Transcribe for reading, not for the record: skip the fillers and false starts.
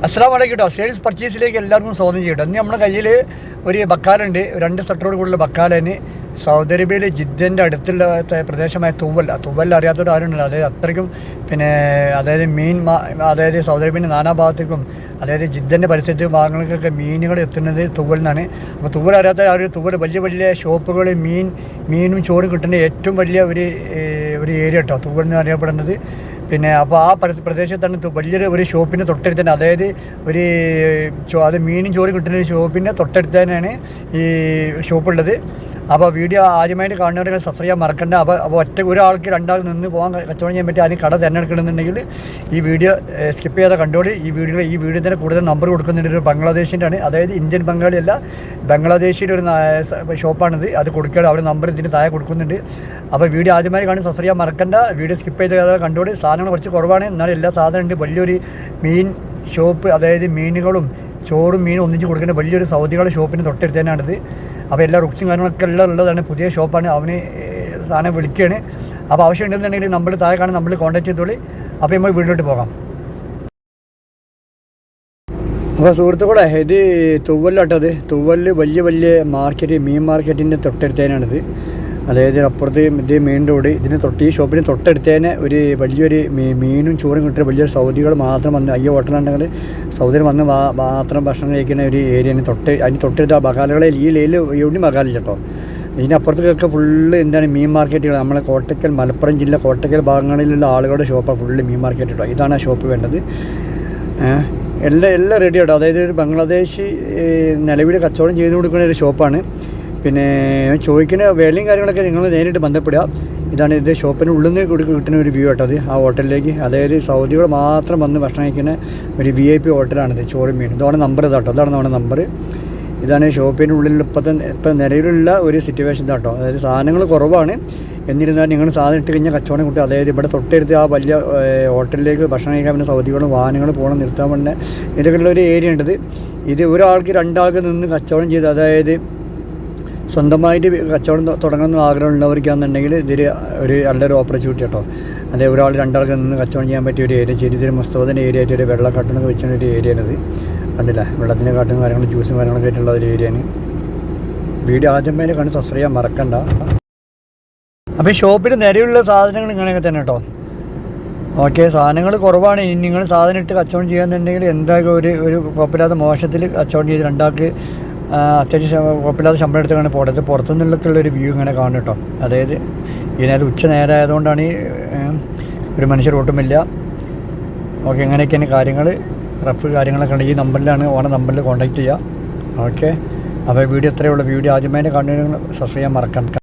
അസ്സലാമു അലൈക്കും കേട്ടോ. സെയിൽസ് പർച്ചേസിലേക്ക് എല്ലാവർക്കും സ്വാഗതം ചെയ്യട്ടോ. ഇന്ന് നമ്മുടെ കയ്യിൽ ഒരു ബക്കാലുണ്ട്, 2 സെക്ടറോട് കൂടുതൽ ബക്കാലന് സൗദി അറേബ്യയിലെ ജിദ്ദൻ്റെ അടുത്തുള്ള പ്രദേശമായ തുവൽ അറിയാത്തവർ ആരുണ്ടല്ലോ. അതായത് അത്രയ്ക്കും അതായത് അതായത് സൗദി അറേബ്യൻ്റെ നാനാഭാഗത്തേക്കും അതായത് ജിദ്ദൻ്റെ പരിസരത്ത് ഭാഗങ്ങൾക്കൊക്കെ മീനുകൾ എത്തുന്നത് തുവൽ നിന്നാണ്. അപ്പോൾ തുവൽ അറിയാത്ത ആ ഒരു തുവൽ വലിയ വലിയ ഷോപ്പുകൾ മീനും ചോറും കിട്ടുന്ന ഏറ്റവും വലിയ ഒരു ഏരിയ കേട്ടോ തുവൽ എന്ന് അറിയപ്പെടുന്നത്. അപ്പോൾ ആ പ്രദേശത്താണ് വലിയൊരു ഷോപ്പിൻ്റെ തൊട്ടടുത്ത് തന്നെ, അതായത് അത് മീനും ചോറും കിട്ടുന്ന ഒരു ഷോപ്പിൻ്റെ തൊട്ടടുത്ത് തന്നെയാണ് ഈ ഷോപ്പുള്ളത്. അപ്പോൾ വീഡിയോ ആദ്യമായിട്ട് കാണുന്നവരെ സബ്സ്ക്രൈബ് ചെയ്യാൻ മറക്കണ്ട. അപ്പോൾ ഒരാൾക്ക് 2 ആൾ നിന്ന് പോകാൻ കച്ചവടം ചെയ്യാൻ പറ്റി അതിന് കട തിരഞ്ഞെടുക്കണമെന്നുണ്ടെങ്കിൽ ഈ വീഡിയോ സ്കിപ്പ് ചെയ്യാതെ കണ്ടോളി. ഈ വീഡിയോ തന്നെ കൂടുതൽ നമ്പർ കൊടുക്കുന്നുണ്ട്. ഒരു ബംഗ്ലാദേശിൻ്റെ ആണ്, അതായത് ഇന്ത്യൻ ബംഗാളി അല്ല, ബംഗ്ലാദേശിയുടെ ഒരു ഷോപ്പാണിത്. അത് കൊടുക്കുക, അവർ നമ്പർ ഇതിന് താഴെ കൊടുക്കുന്നുണ്ട്. അപ്പോൾ വീഡിയോ ആദ്യമായി കാണി സബ്സ്ക്രൈബ് ചെയ്യാൻ മറക്കണ്ട. വീഡിയോ സ്കിപ്പ് ചെയ്ത് കണ്ടോളി. സാധനങ്ങൾ കുറച്ച് കുറവാണ്, എന്നാലും എല്ലാ സാധനം ഉണ്ട്. വലിയൊരു മീൻ ഷോപ്പ്, അതായത് മീനുകളും ചോറും മീനും ഒന്നിച്ച് കൊടുക്കേണ്ട വലിയൊരു സൗദികളുടെ ഷോപ്പിന് തൊട്ടടുത്ത് തന്നെയാണിത്. അപ്പോൾ എല്ലാ റുക്സും കാര്യങ്ങളൊക്കെ ഉള്ളതാണ്. പുതിയ ഷോപ്പാണ്. അവന് സാധനം വിളിക്കുകയാണ്. അപ്പോൾ ആവശ്യം ഉണ്ടെന്നുണ്ടെങ്കിൽ നമ്മൾ താഴെ കാണാൻ നമ്മൾ കോൺടാക്ട് ചെയ്തോളി. അപ്പോൾ നമ്മൾ വീട്ടിലോട്ട് പോകാം. അപ്പോൾ സുഹൃത്തുക്കളെ, ഇത് തുവലാട്ടത്. തുവൽ വലിയ മാർക്കറ്റ്, മീൻ മാർക്കറ്റിൻ്റെ തൊട്ടടുത്തേനാണിത്. അതായത് അപ്പുറത്ത് ഇത് മെയിൻ റോഡ്, ഇതിന് ഈ തൊട്ടിന് തൊട്ടടുത്തേനെ വലിയൊരു മീനും ചോറും കിട്ടുന്ന വലിയൊരു സൗദികൾ മാത്രം വന്ന് ഹോട്ടലുണ്ടെങ്കിൽ സൗദിയിൽ വന്ന് മാത്രം ഭക്ഷണം കഴിക്കുന്ന ഒരു ഏരിയയാണ്. അതിന് തൊട്ടടുത്ത ബകാലകളെ ഈ ലൈനിൽ എവിടെയും ബകാലില്ല കേട്ടോ. ഇതിനപ്പുറത്തേക്കൊക്കെ ഫുള്ള് എന്താണ് മീൻ മാർക്കറ്റുകൾ. നമ്മളെ കോട്ടയ്ക്കൽ, മലപ്പുറം ജില്ല കോട്ടയ്ക്കൽ ഭാഗങ്ങളിലുള്ള ആളുകളുടെ ഷോപ്പാണ് ഫുള്ള് മീൻ മാർക്കറ്റ് കേട്ടോ. ഇതാണ് ആ ഷോപ്പ് വേണ്ടത്. എല്ലാം റെഡി കേട്ടോ. അതായത് ഒരു ബംഗ്ലാദേശ് നിലവിൽ കച്ചവടം ചെയ്ത് കൊടുക്കുന്ന ഒരു ഷോപ്പാണ്. ചോദിക്കുന്ന വിലയും കാര്യങ്ങളൊക്കെ നിങ്ങൾ നേരിട്ട് ബന്ധപ്പെടുക. ഇത് ഷോപ്പിന് ഉള്ളിൽ നിന്ന് കിട്ടുന്ന ഒരു വ്യൂ കേട്ടോ. അത് ആ ഹോട്ടലിലേക്ക്, അതായത് സൗദികൾ മാത്രം വന്ന് ഭക്ഷണം കഴിക്കുന്ന ഒരു VIP ഹോട്ടലാണിത്. ചോറും മീനും. ഇതാണ് നമ്പർ ഇതാട്ടോ. അതാണ് നമ്മുടെ നമ്പർ. ഇതാണ് ഷോപ്പിൻ്റെ ഉള്ളിൽ ഇപ്പം നിലവിലുള്ള ഒരു സിറ്റുവേഷൻ ഇതാട്ടോ. അതായത് സാധനങ്ങൾ കുറവാണ്, എന്നിരുന്നാൽ നിങ്ങൾ സാധനം ഇട്ട് കഴിഞ്ഞാൽ കച്ചവടം കിട്ടും. അതായത് ഇവിടെ തൊട്ടടുത്ത് ആ വലിയ ഹോട്ടലിലേക്ക് ഭക്ഷണം കഴിക്കാൻ പറ്റുന്ന സൗദികളും വാഹനങ്ങൾ പോകണം, നിർത്താൻ വേണ്ട ഇതൊക്കെയുള്ള ഒരു ഏരിയ ഉണ്ട്. ഇത് ഒരാൾക്ക് 2 ആൾക്ക് നിന്ന് കച്ചവടം ചെയ്ത്, അതായത് സ്വന്തമായിട്ട് കച്ചവടം തുടങ്ങുന്ന ആഗ്രഹമുള്ളവർക്കാണെന്നുണ്ടെങ്കിൽ ഇതൊരു നല്ലൊരു ഓപ്പർച്യൂണിറ്റി കേട്ടോ. അതായത് ഒരാൾ 2 ആൾക്ക് നിന്ന് കച്ചവടം ചെയ്യാൻ പറ്റിയ ഒരു ഏരിയ. ഇതൊരു മുസ്തഫിൻ്റെ ഏരിയ ആയിട്ട് ഒരു വെള്ളക്കാട്ടണൊക്കെ വെച്ചിട്ട് ഒരു ഏരിയയാണിത്. കണ്ടില്ല, വെള്ളത്തിൻ്റെ കാട്ടും കാര്യങ്ങളും ജ്യൂസും കാര്യങ്ങളൊക്കെ ആയിട്ടുള്ള ഒരു ഏരിയയാണ്. വീഡിയോ ആദ്യമേ കണ്ട് സബ്സ്ക്രൈബ് ചെയ്യാൻ മറക്കണ്ട. അപ്പോൾ ഈ ഷോപ്പിൽ നിലവിലുള്ള സാധനങ്ങൾ ഇങ്ങനെയൊക്കെ തന്നെ കേട്ടോ. ഓക്കെ, സാധനങ്ങൾ കുറവാണ്. നിങ്ങൾ സാധനം ഇട്ട് കച്ചവടം ചെയ്യാന്നുണ്ടെങ്കിൽ എന്തായാലും ഒരു കുഴപ്പമില്ലാത്ത മോശത്തിൽ കച്ചവടം ചെയ്ത് 2 ആൾക്ക് അത്യാവശ്യം കുഴപ്പമില്ലാതെ ശമ്പളം എടുത്താണ് പോകേണ്ടത്. പുറത്തുനിന്നുള്ളൊരു വ്യൂ ഇങ്ങനെ കാണും കേട്ടോ. അതായത് ഇതിനകത്ത് ഉച്ച നേരം ആയതുകൊണ്ടാണ് ഒരു മനുഷ്യർ ഒട്ടുമില്ല. ഓക്കെ, ഇങ്ങനെയൊക്കെയാണ് കാര്യങ്ങൾ. റഫ് കാര്യങ്ങളൊക്കെ ഉണ്ട്. ഈ നമ്പറിലാണ്, നമ്പറിൽ കോൺടാക്ട് ചെയ്യുക. ഓക്കെ, അപ്പോൾ വീഡിയോ ഇത്രയേ ഉള്ളൂ. വീഡിയോ ആദ്യമായി കാണുന്നതിന് സബ്സ്ക്രൈബ് ചെയ്യാൻ മറക്കണം.